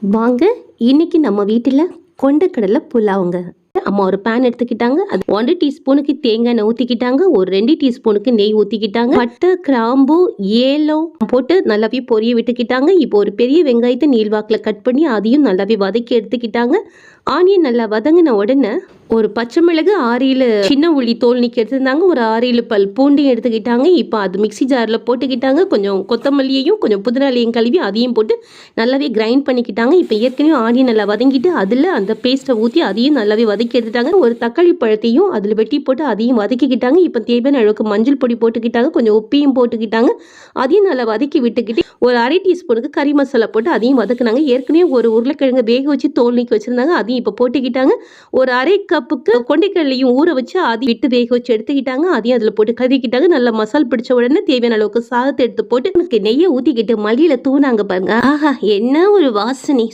வாங்க, இன்னைக்கு நம்ம வீட்டில் கொண்டக்கடலை புலாவுங்க. அம்மா ஒரு பேன் எடுத்துக்கிட்டாங்க. அது 1 டீஸ்பூனுக்கு தேங்காய் எண்ணெய் ஊற்றிக்கிட்டாங்க. ஒரு 2 டீஸ்பூனுக்கு நெய் ஊற்றிக்கிட்டாங்க. பட்டை, கிராம்பு, ஏலம் போட்டு நல்லாவே பொரிய விட்டுக்கிட்டாங்க. இப்போ ஒரு பெரிய வெங்காயத்தை நீள்வாக்கில் கட் பண்ணி அதையும் நல்லாவே வதக்கி எடுத்துக்கிட்டாங்க. ஆனியன் நல்லா வதங்கின உடனே ஒரு பச்சை மிளகு, 6 சின்ன உள்ளி தோல் நீக்கி எடுத்துருந்தாங்க. ஒரு 6 பல் பூண்டையும் எடுத்துக்கிட்டாங்க. இப்போ அது மிக்சி ஜாரில் போட்டுக்கிட்டாங்க. கொஞ்சம் கொத்தமல்லியையும் கொஞ்சம் புதினாலையும் கழுவி அதையும் போட்டு நல்லாவே கிரைண்ட் பண்ணிக்கிட்டாங்க. இப்போ ஏற்கனவே ஆனியன் நல்லா வதங்கிட்டு அதில் அந்த பேஸ்ட்டை ஊற்றி அதையும் நல்லாவே வதக்கி எடுத்துட்டாங்க. ஒரு தக்காளி பழத்தையும் அதில் வெட்டி போட்டு அதையும் வதக்கிக்கிட்டாங்க. இப்போ தேவையான அளவுக்கு மஞ்சள் பொடி போட்டுக்கிட்டாங்க. கொஞ்சம் உப்பையும் போட்டுக்கிட்டாங்க. அதையும் நல்லா வதக்கி விட்டுக்கிட்டு ஒரு 1/2 டீஸ்பூனுக்கு கறி மசாலா போட்டு அதையும் வதக்குனாங்க. ஏற்கனவே ஒரு உருளைக்கிழங்கு வேக வச்சு தோல் நீக்கி வச்சுருந்தாங்க. அதையும் இப்போ போட்டுக்கிட்டாங்க. ஒரு 1/2 கப்புக்கு கொண்டைக்கடலையும் ஊற வச்சு அதை விட்டு வேக வச்சு எடுத்துக்கிட்டாங்க. அதையும் அதில் போட்டு கறிக்கிட்டாங்க. நல்லா மசால் பிடிச்ச உடனே தேவையான அளவுக்கு சாதத்தை எடுத்து போட்டு நெய்யை ஊற்றிக்கிட்டு மல்லியில் தூணாங்க பாருங்க. ஆஹா, என்ன ஒரு வாசனை!